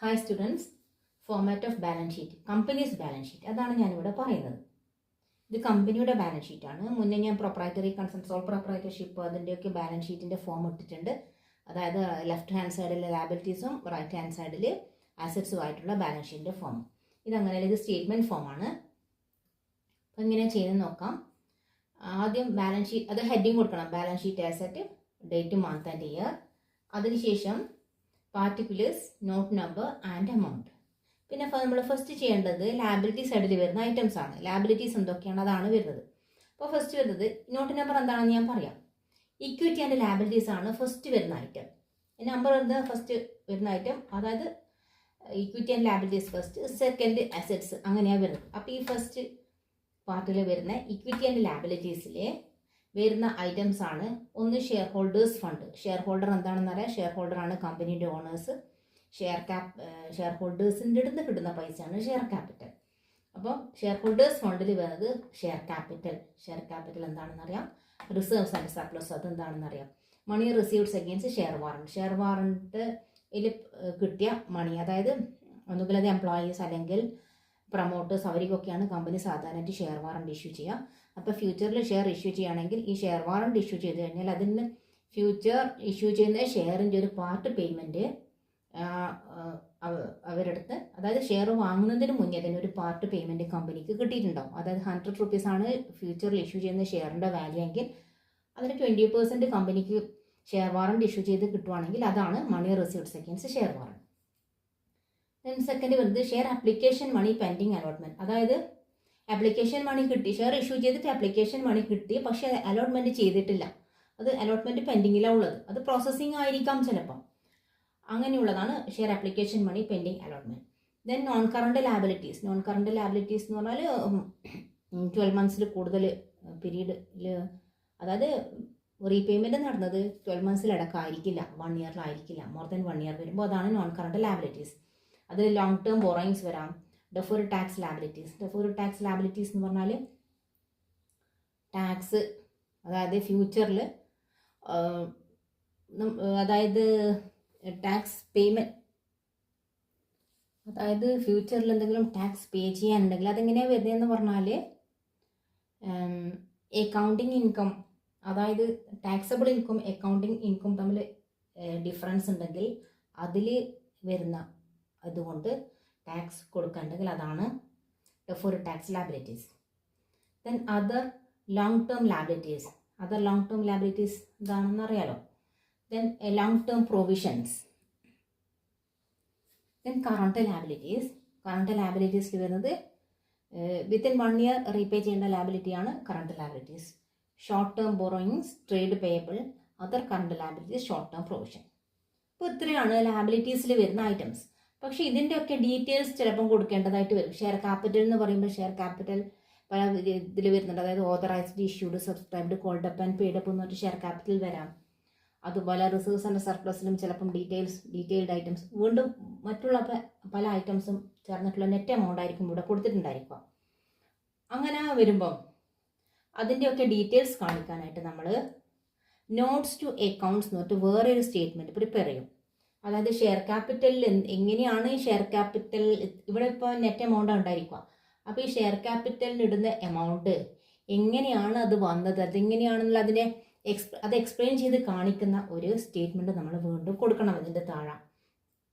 Hi students, format of balance sheet, companies balance sheet, അതാണ് ഞാനിവിടെ പറയുന്നത്. ഇത് കമ്പനിയുടെ ബാലൻസ് ഷീറ്റാണ്. മുന്നേ ഞാൻ പ്രൊപ്രൈറ്ററി കൺസേൺ, സോൾ പ്രൊപ്രൈറ്റർഷിപ്പ് അതിൻ്റെയൊക്കെ ബാലൻസ് ഷീറ്റിൻ്റെ ഫോം ഇട്ടിട്ടുണ്ട്. അതായത് ലെഫ്റ്റ് ഹാൻഡ് സൈഡിൽ ലയബിലിറ്റീസും റൈറ്റ് ഹാൻഡ് സൈഡിൽ അസറ്റ്സും ആയിട്ടുള്ള ബാലൻസ് ഷീറ്റിൻ്റെ ഫോം. ഇതങ്ങനെയല്ല, ഇത് സ്റ്റേറ്റ്മെൻറ്റ് ഫോമാണ്. അപ്പോൾ ഇങ്ങനെ ചെയ്ത് നോക്കാം. ആദ്യം ബാലൻസ് ഷീറ്റ്, അത് ഹെഡിങ് കൊടുക്കണം. Balance sheet asset, date, month and year. അതിനുശേഷം particulars, note number and amount. പിന്നെ നമ്മൾ ഫസ്റ്റ് ചെയ്യേണ്ടത് ലയബിലിറ്റി സൈഡിൽ വരുന്ന ഐറ്റംസ് ആണ്. ലയബിലിറ്റീസ് എന്തൊക്കെയാണ് അതാണ് വരുന്നത്. അപ്പോൾ ഫസ്റ്റ് വരുന്നത് നോട്ട് നമ്പർ എന്താണെന്ന് ഞാൻ പറയാം. ഇക്വിറ്റി ആൻഡ് ലയബിലിറ്റീസ് ആണ് ഫസ്റ്റ് വരുന്ന ഐറ്റം. നമ്പർ വരുന്നത് ഫസ്റ്റ് വരുന്ന ഐറ്റം, അതായത് equity and liabilities first, second assets, അങ്ങനെയാണ് വരുന്നത്. അപ്പോൾ ഈ ഫസ്റ്റ് പാർട്ടിൽ വരുന്ന ഇക്വിറ്റി ആൻഡ് ലയബിലിറ്റീസിലെ വരുന്ന ഐറ്റംസ് ആണ്. ഒന്ന് share holders fund. Share holder എന്താണെന്ന് അറിയാം. ഷെയർ ഹോൾഡറാണ് കമ്പനിയുടെ ഓണേഴ്സ്. ഷെയർ ഹോൾഡേഴ്സിൻ്റെ അടുത്ത് കിട്ടുന്ന പൈസയാണ് ഷെയർ ക്യാപിറ്റൽ. അപ്പോൾ ഷെയർ ഹോൾഡേഴ്സ് ഫണ്ടിൽ വരുന്നത് ഷെയർ ക്യാപിറ്റൽ. ഷെയർ ക്യാപിറ്റൽ എന്താണെന്ന് അറിയാം. റിസർവ്സ് ആൻഡ് സർപ്ലസ് അതെന്താണെന്ന് അറിയാം. മണി received against share warrant. Share വാറണ്ടിൽ കിട്ടിയ മണി, അതായത് ഒന്നുകിൽ അത് എംപ്ലോയീസ് അല്ലെങ്കിൽ പ്രൊമോട്ടേഴ്സ്, അവർക്കൊക്കെയാണ് കമ്പനി സാധാരണയായിട്ട് ഷെയർ വാറണ്ട് ഇഷ്യൂ ചെയ്യുക. അപ്പോൾ ഫ്യൂച്ചറിൽ ഷെയർ ഇഷ്യൂ ചെയ്യുകയാണെങ്കിൽ ഈ ഷെയർ വാറണ്ട് ഇഷ്യൂ ചെയ്ത് കഴിഞ്ഞാൽ അതിന് ഫ്യൂച്ചർ ഇഷ്യൂ ചെയ്യുന്ന ഷെയറിൻ്റെ ഒരു പാർട്ട് പേയ്മെൻറ്റ് അവരുടെ അടുത്ത്, അതായത് ഷെയർ വാങ്ങുന്നതിന് മുന്നേ തന്നെ ഒരു പാർട്ട് പേയ്മെൻറ്റ് കമ്പനിക്ക് കിട്ടിയിട്ടുണ്ടാവും. അതായത് 100 rupees ആണ് ഫ്യൂച്ചറിൽ ഇഷ്യൂ ചെയ്യുന്ന ഷെയറിൻ്റെ വാല്യൂ എങ്കിൽ അതിന് 20% കമ്പനിക്ക് ഷെയർ വാറണ്ട് ഇഷ്യൂ ചെയ്ത് കിട്ടുവാണെങ്കിൽ അതാണ് money received against share warrant. Then second വരുന്നത് share application money pending allotment. അതായത് ആപ്ലിക്കേഷൻ മണി കിട്ടി, ഷെയർ ഇഷ്യൂ ചെയ്തിട്ട് ആപ്ലിക്കേഷൻ മണി കിട്ടി, പക്ഷേ അലോട്ട്മെൻറ്റ് ചെയ്തിട്ടില്ല. അത് അലോട്ട്മെൻറ്റ് പെൻഡിങ്ങിലാണ് ഉള്ളത്. അത് പ്രോസസ്സിങ് ആയിരിക്കാം ചിലപ്പം. അങ്ങനെയുള്ളതാണ് share application money pending allotment. Then non current liabilities. Non current liabilities എന്ന് പറഞ്ഞാൽ 12 months കൂടുതൽ പീരീഡിൽ, അതായത് റീപേയ്മെൻറ്റ് നടന്നത് 12 months അടക്കമായിരിക്കില്ല, 1 year more than 1 year വരുമ്പോൾ അതാണ് നോൺ കറണ്ട് ലയബിലിറ്റീസ്. അതിൽ ലോങ് ടേം ബോറോയിങ്സ് വരാം. Deferred tax liabilities. Deferred tax liabilities എന്ന് പറഞ്ഞാൽ ടാക്സ്, അതായത് ഫ്യൂച്ചറിൽ, അതായത് ടാക്സ് പേയ്മെൻറ്റ്, അതായത് ഫ്യൂച്ചറിൽ എന്തെങ്കിലും ടാക്സ് പേ ചെയ്യാനുണ്ടെങ്കിൽ അതെങ്ങനെയാണ് വരുന്നതെന്ന് പറഞ്ഞാൽ അക്കൗണ്ടിങ് ഇൻകം, അതായത് ടാക്സബിൾ ഇൻകം അക്കൗണ്ടിങ് ഇൻകം തമ്മിൽ ഡിഫറൻസ് ഉണ്ടെങ്കിൽ അതിൽ വരുന്ന അതുകൊണ്ട് ടാക്സ് കൊടുക്കേണ്ടെങ്കിൽ അതാണ് deferred tax liabilities. Then other long term liabilities. Other long term liabilities എന്താണെന്ന് അറിയാലോ. Then long term provisions. Then current liabilities. Current ലയബിലിറ്റീസിൽ വരുന്നത് വിത്തിൻ 1 year റീപേ ചെയ്യേണ്ട ലയബിലിറ്റിയാണ് current liabilities. Short term borrowings, trade payable, other current liabilities, short term provision. അപ്പോൾ ഇത്രയാണ് ലയബിലിറ്റീസിൽ വരുന്ന items. പക്ഷേ ഇതിൻ്റെയൊക്കെ ഡീറ്റെയിൽസ് ചിലപ്പം കൊടുക്കേണ്ടതായിട്ട് വരും. ഷെയർ ക്യാപിറ്റൽ എന്ന് പറയുമ്പോൾ ഷെയർ ക്യാപിറ്റൽ പല ഇതിൽ വരുന്നുണ്ട്. അതായത് authorised, issued, subscribed, called up and paid up എന്ന് പറഞ്ഞിട്ട് ഷെയർ ക്യാപിറ്റൽ വരാം. അതുപോലെ റിസർവ്സ് ആൻഡ് സർപ്ലസിലും ചിലപ്പം ഡീറ്റെയിൽഡ് ഐറ്റംസ്, വീണ്ടും മറ്റുള്ള പല ഐറ്റംസും ചേർന്നിട്ടുള്ള നെറ്റ് എമൗണ്ട് ആയിരിക്കും ഇവിടെ കൊടുത്തിട്ടുണ്ടായിരിക്കുക. അങ്ങനെ വരുമ്പം അതിൻ്റെയൊക്കെ ഡീറ്റെയിൽസ് കാണിക്കാനായിട്ട് നമ്മൾ നോട്ട്സ് ടു അക്കൗണ്ട്സ് എന്ന് പറഞ്ഞിട്ട് വേറെ ഒരു സ്റ്റേറ്റ്മെൻറ്റ് പ്രിപ്പയർ ചെയ്യും. അതായത് ഷെയർ ക്യാപിറ്റലിൽ എങ്ങനെയാണ് ഷെയർ ക്യാപിറ്റൽ, ഇവിടെ ഇപ്പോൾ നെറ്റ് എമൗണ്ട് ഉണ്ടായിരിക്കുക. അപ്പോൾ ഈ ഷെയർ ക്യാപിറ്റലിന് ഇടുന്ന എമൗണ്ട് എങ്ങനെയാണ് അത് വന്നത്, അതെങ്ങനെയാണെന്നുള്ള അത് എക്സ്പ്ലെയിൻ ചെയ്ത് കാണിക്കുന്ന ഒരു സ്റ്റേറ്റ്മെൻറ്റ് നമ്മൾ വീണ്ടും കൊടുക്കണം ഇതിൻ്റെ താഴെ.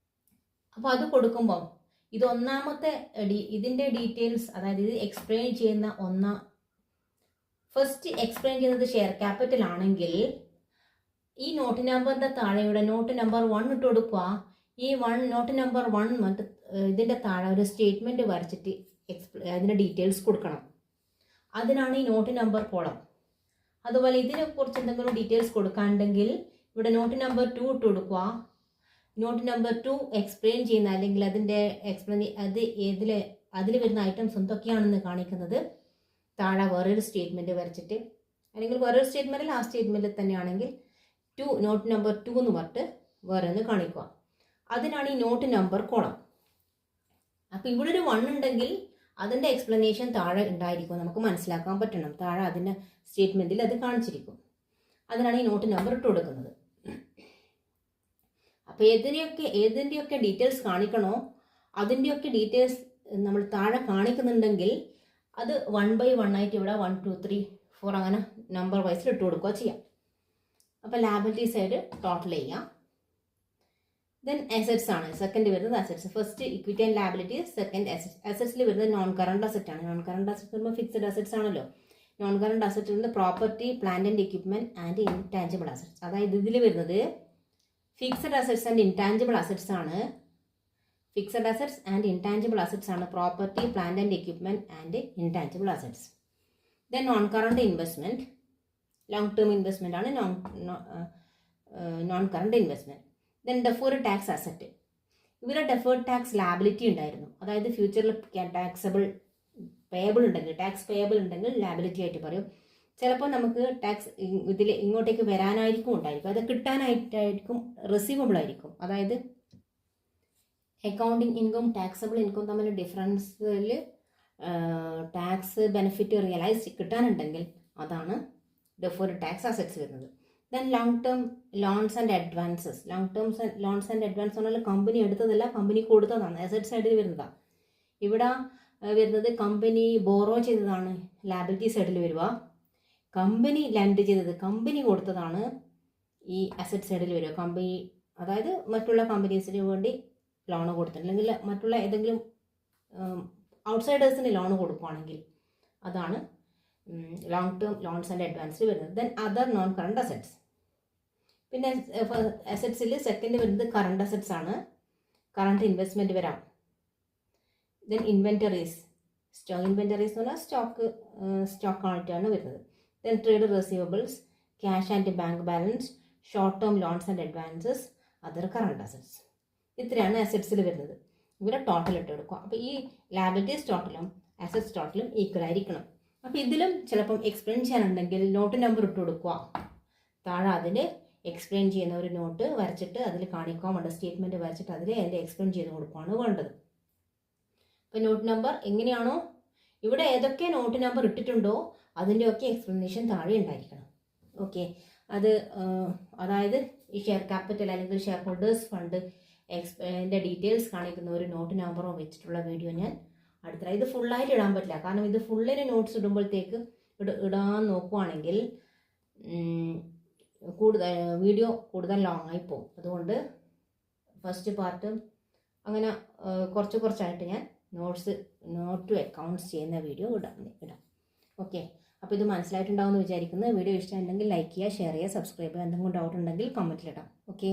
അപ്പോൾ അത് കൊടുക്കുമ്പം ഇത് ഒന്നാമത്തെ ഇതിൻ്റെ ഡീറ്റെയിൽസ്, അതായത് ഇത് എക്സ്പ്ലെയിൻ ചെയ്യുന്ന ഫസ്റ്റ് എക്സ്പ്ലെയിൻ ചെയ്യുന്നത് ഷെയർ ക്യാപിറ്റൽ ആണെങ്കിൽ ഈ നോട്ട് നമ്പറിൻ്റെ താഴെയുടെ നോട്ട് നമ്പർ 1 ഇട്ട് കൊടുക്കുക. ഈ നോട്ട് നമ്പർ 1 മറ്റ് ഇതിൻ്റെ താഴെ ഒരു സ്റ്റേറ്റ്മെൻറ്റ് വരച്ചിട്ട് അതിൻ്റെ ഡീറ്റെയിൽസ് കൊടുക്കണം. അതിനാണ് ഈ നോട്ട് നമ്പർ കോളം. അതുപോലെ ഇതിനെക്കുറിച്ച് എന്തെങ്കിലും ഡീറ്റെയിൽസ് കൊടുക്കാനുണ്ടെങ്കിൽ ഇവിടെ നോട്ട് നമ്പർ 2 ഇട്ട് കൊടുക്കുക. നോട്ട് നമ്പർ 2 എക്സ്പ്ലെയിൻ ചെയ്യുന്ന, അല്ലെങ്കിൽ അതിൻ്റെ അതിൽ വരുന്ന ഐറ്റംസ് എന്തൊക്കെയാണെന്ന് കാണിക്കുന്നത് താഴെ വേറൊരു സ്റ്റേറ്റ്മെൻറ്റ് വരച്ചിട്ട്, അല്ലെങ്കിൽ വേറൊരു സ്റ്റേറ്റ്മെൻറ്റിൽ ആ സ്റ്റേറ്റ്മെൻറ്റിൽ തന്നെയാണെങ്കിൽ നോട്ട് നമ്പർ 2 എന്ന് പറഞ്ഞിട്ട് വേറെ ഒന്ന് കാണിക്കുക. അതിനാണ് ഈ നോട്ട് നമ്പർ കോളം. അപ്പോൾ ഇവിടെ ഒരു 1 ഉണ്ടെങ്കിൽ അതിൻ്റെ എക്സ്പ്ലനേഷൻ താഴെ ഉണ്ടായിരിക്കും, നമുക്ക് മനസ്സിലാക്കാൻ പറ്റണം. താഴെ അതിൻ്റെ സ്റ്റേറ്റ്മെൻറ്റിൽ അത് കാണിച്ചിരിക്കും. അതിനാണ് ഈ നോട്ട് നമ്പർ ഇട്ട് കൊടുക്കുന്നത്. അപ്പോൾ ഏതിൻ്റെയൊക്കെ ഡീറ്റെയിൽസ് കാണിക്കണോ അതിൻ്റെയൊക്കെ ഡീറ്റെയിൽസ് നമ്മൾ താഴെ കാണിക്കുന്നുണ്ടെങ്കിൽ അത് 1 by 1 ആയിട്ട് ഇവിടെ 1 2 3 4 അങ്ങനെ നമ്പർ വൈസിൽ ഇട്ട് കൊടുക്കുക ചെയ്യാം. അപ്പോൾ ലാബിലിറ്റി സൈഡ് ടോട്ടൽ ചെയ്യാം. ദെൻ അസറ്റ്സ് ആണ് സെക്കൻഡ് വരുന്നത്. Assets first equity and liability, second assets. അസറ്റ്സിൽ വരുന്നത് നോൺ കറണ്ട് അസറ്റ് ആണ്. നോൺ കറണ്ട് അസറ്റ് വരുമ്പോൾ ഫിക്സഡ് അസറ്റ്സ് ആണല്ലോ. നോൺ കറണ്ട് അസറ്റ് വരുന്നത് property, plant and equipment and intangible assets. അതായത് ഇതിൽ വരുന്നത് fixed assets and intangible assets ആണ്. Fixed assets and intangible assets ആണ് property, plant and equipment and intangible assets. Then non current investment, long term investment ആണ് non current investment. Then deferred tax asset. ഇവിടെ deferred tax liability ഉണ്ടായിരുന്നു. അതായത് ഫ്യൂച്ചറിൽ taxable payable ഉണ്ടെങ്കിൽ, tax payable ഉണ്ടെങ്കിൽ liability ആയിട്ട് പറയും. ചിലപ്പോൾ നമുക്ക് ടാക്സ് ഇതിൽ ഇങ്ങോട്ടേക്ക് വരാനായിരിക്കും ഉണ്ടായിരിക്കും, അത് കിട്ടാനായിട്ടായിരിക്കും റിസീവബിൾ ആയിരിക്കും. അതായത് അക്കൗണ്ടിങ് ഇൻകം ടാക്സബിൾ ഇൻകം തമ്മിൽ ഡിഫറൻസിൽ ടാക്സ് ബെനിഫിറ്റ് റിയലൈസ് കിട്ടാനുണ്ടെങ്കിൽ അതാണ് ഡെഫേർഡ് ടാക്സ് അസറ്റ്സ് വരുന്നത്. Then long term loans and advances. Long term loans and advance പറഞ്ഞാൽ കമ്പനി എടുത്തതല്ല, കമ്പനി കൊടുത്തതാണ്, അസറ്റ് സൈഡിൽ വരുന്നതാണ്. ഇവിടെ വരുന്നത് കമ്പനി ബോറോ ചെയ്തതാണ് ലാബിലിറ്റി സൈഡിൽ വരിക. കമ്പനി ലെൻഡ് ചെയ്തത്, കമ്പനി കൊടുത്തതാണ് ഈ അസറ്റ് സൈഡിൽ വരിക. കമ്പനി അതായത് മറ്റുള്ള കമ്പനീസിന് വേണ്ടി ലോൺ കൊടുത്തിട്ട് അല്ലെങ്കിൽ മറ്റുള്ള ഏതെങ്കിലും ഔട്ട്സൈഡേഴ്സിന് ലോൺ കൊടുക്കുകയാണെങ്കിൽ അതാണ് ലോങ് ടേം ലോൺസ് ആൻഡ് അഡ്വാൻസിൽ വരുന്നത്. Then other non current assets. പിന്നെ അസറ്റ്സിൽ സെക്കൻഡ് വരുന്നത് കറണ്ട് അസറ്റ്സ് ആണ്. കറണ്ട് ഇൻവെസ്റ്റ്മെൻറ്റ് വരാം. Then inventories. ഇൻവെൻറ്ററീസ് എന്ന് പറഞ്ഞാൽ സ്റ്റോക്ക് ആയിട്ടാണ് വരുന്നത്. Then trade receivables, cash and bank balance, short term loans and advances, other current assets. ഇത്രയാണ് അസറ്റ്സിൽ വരുന്നത്. ഇവിടെ ടോട്ടൽ ഇട്ട് കൊടുക്കുക. അപ്പോൾ ഈ ലാബിലിറ്റീസ് ടോട്ടലും അസറ്റ്സ് ടോട്ടലും ഈക്വൽ ആയിരിക്കണം. അപ്പോൾ ഇതിലും ചിലപ്പം എക്സ്പ്ലെയിൻ ചെയ്യാനുണ്ടെങ്കിൽ നോട്ട് നമ്പർ ഇട്ട് കൊടുക്കുക. താഴെ അതിൽ എക്സ്പ്ലെയിൻ ചെയ്യുന്ന ഒരു നോട്ട് വരച്ചിട്ട് അതിൽ കാണിക്കാൻ വേണ്ട സ്റ്റേറ്റ്മെൻറ്റ് വരച്ചിട്ട് അതിൽ അതിൻ്റെ എക്സ്പ്ലെയിൻ ചെയ്ത് കൊടുക്കുകയാണ് വേണ്ടത്. അപ്പോൾ നോട്ട് നമ്പർ എങ്ങനെയാണോ ഇവിടെ ഏതൊക്കെ നോട്ട് നമ്പർ ഇട്ടിട്ടുണ്ടോ അതിൻ്റെയൊക്കെ എക്സ്പ്ലനേഷൻ താഴെ ഉണ്ടായിരിക്കണം. ഓക്കെ, അതായത് ഈ ഷെയർ ക്യാപിറ്റൽ അല്ലെങ്കിൽ ഷെയർ ഹോൾഡേഴ്സ് ഫണ്ട് അതിൻ്റെ ഡീറ്റെയിൽസ് കാണിക്കുന്ന ഒരു നോട്ട് നമ്പറോ വെച്ചിട്ടുള്ള വീഡിയോ ഞാൻ അടുത്ത ഇത് ഫുള്ളായിട്ട് ഇടാൻ പറ്റില്ല. കാരണം ഇത് ഫുള്ളിന് നോട്ട്സ് ഇടുമ്പോഴത്തേക്ക് ഇടാൻ നോക്കുവാണെങ്കിൽ വീഡിയോ കൂടുതൽ ലോങ് ആയി പോകും. അതുകൊണ്ട് ഫസ്റ്റ് പാർട്ട് അങ്ങനെ കുറച്ചായിട്ട് ഞാൻ നോട്ട് ടു അക്കൗണ്ട്സ് ചെയ്യുന്ന വീഡിയോ ഇടാം. ഓക്കെ, അപ്പോൾ ഇത് മനസ്സിലായിട്ടുണ്ടാവുമെന്ന് വിചാരിക്കുന്നു. വീഡിയോ ഇഷ്ടമുണ്ടെങ്കിൽ ലൈക്ക് ചെയ്യുക, ഷെയർ ചെയ്യുക, സബ്സ്ക്രൈബ് ചെയ്യുക. എന്തെങ്കിലും ഡൗട്ട് ഉണ്ടെങ്കിൽ കമൻറ്റിലിടാം. ഓക്കെ.